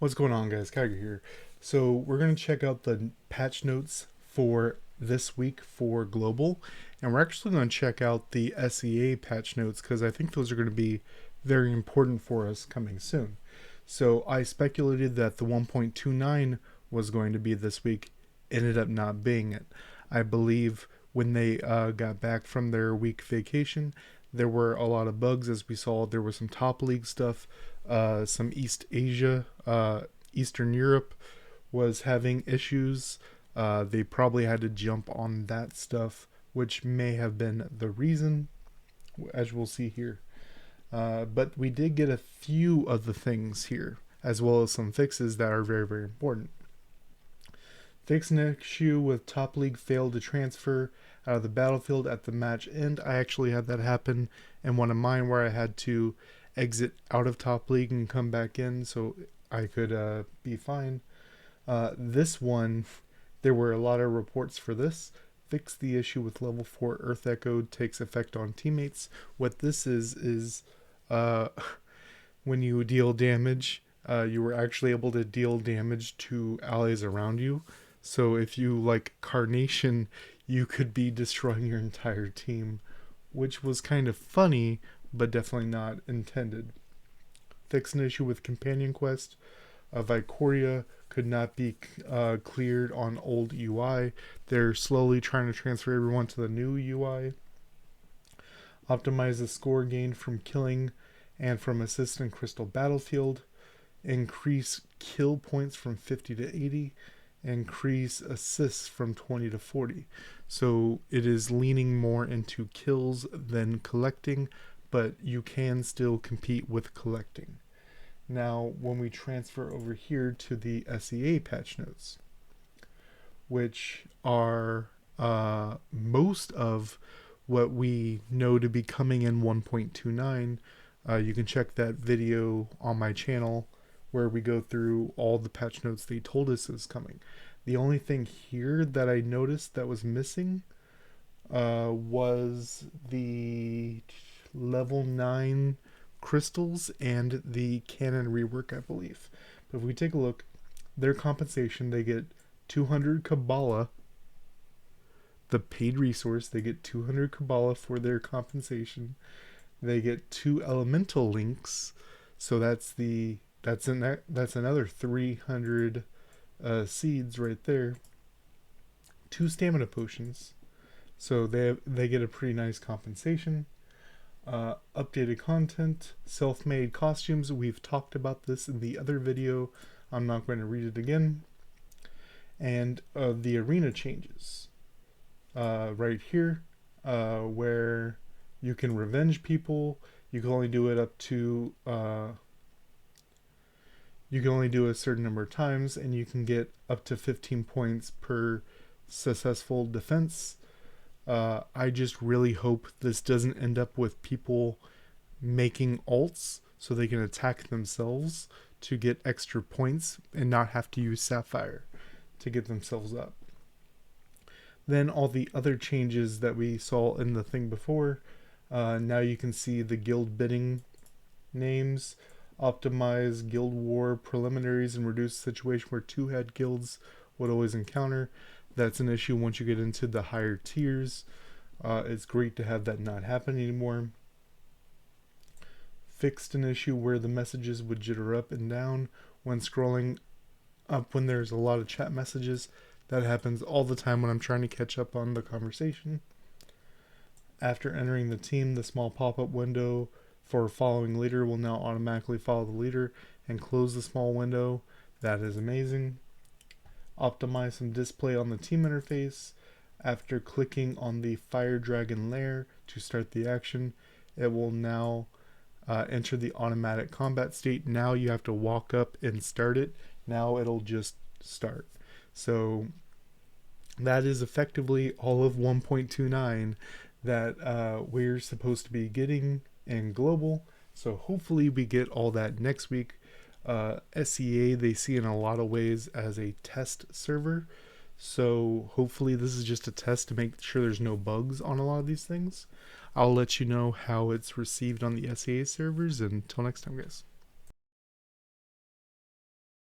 What's going on, guys? Kyger here. So we're going to check out the patch notes for this week for global, and we're actually going to check out the SEA patch notes because I think those are going to be very important for us coming soon. So I speculated that the 1.29 was going to be this week, ended up not being it. I believe when they got back from their week vacation, there were a lot of bugs, as we saw. There was some top league stuff, some East Asia, Eastern Europe was having issues. They probably had to jump on that stuff, which may have been the reason, as we'll see here. But we did get a few of the things here, as well as some fixes that are very, very important. Fix an issue with top league failed to transfer out of the battlefield at the match end. I actually had that happen in one of mine where I had to exit out of top league and come back in so I could be fine. This one, there were a lot of reports for this. Fix the issue with level 4 Earth Echo takes effect on teammates. What this is when you deal damage, you were actually able to deal damage to allies around you. So if you like Carnation, you could be destroying your entire team, which was kind of funny, but definitely not intended. Fix an issue with Companion Quest. Vicoria could not be cleared on old UI. They're slowly trying to transfer everyone to the new UI. Optimize the score gained from killing and from assist in Crystal Battlefield. Increase kill points from 50 to 80. Increase assists from 20 to 40. So it is leaning more into kills than collecting, but you can still compete with collecting. Now, when we transfer over here to the SEA patch notes, which are most of what we know to be coming in 1.29, you can check that video on my channel where we go through all the patch notes they told us is coming. The only thing here that I noticed that was missing was the level 9 crystals and the cannon rework, I believe. But if we take a look, their compensation, they get 200 Kabbalah. The paid resource, they get 200 Kabbalah for their compensation. They get 2 elemental links, so that's another 300 seeds right there. 2 stamina potions, so they get a pretty nice compensation. Updated content, self-made costumes. We've talked about this in the other video. I'm not going to read it again. And the arena changes right here, where you can revenge people. You can only do it up to you can only do a certain number of times, and you can get up to 15 points per successful defense. I just really hope this doesn't end up with people making ults so they can attack themselves to get extra points and not have to use Sapphire to get themselves up. Then all the other changes that we saw in the thing before, now you can see the guild bidding names, optimize guild war preliminaries and reduce the situation where 2-head guilds would always encounter. That's an issue once you get into the higher tiers. It's great to have that not happen anymore. Fixed an issue where the messages would jitter up and down when scrolling up when there's a lot of chat messages. That happens all the time when I'm trying to catch up on the conversation. After entering the team, the small pop-up window for following leader will now automatically follow the leader and close the small window. That is amazing. Optimize some display on the team interface. After clicking on the Fire Dragon lair to start the action, it will now enter the automatic combat state. Now you have to walk up and start it. Now it'll just start. So that is effectively all of 1.29 that we're supposed to be getting in global. So hopefully we get all that next week. SEA they see in a lot of ways as a test server, so hopefully this is just a test to make sure there's no bugs on a lot of these things. I'll let you know how it's received on the SEA servers, and until next time, guys.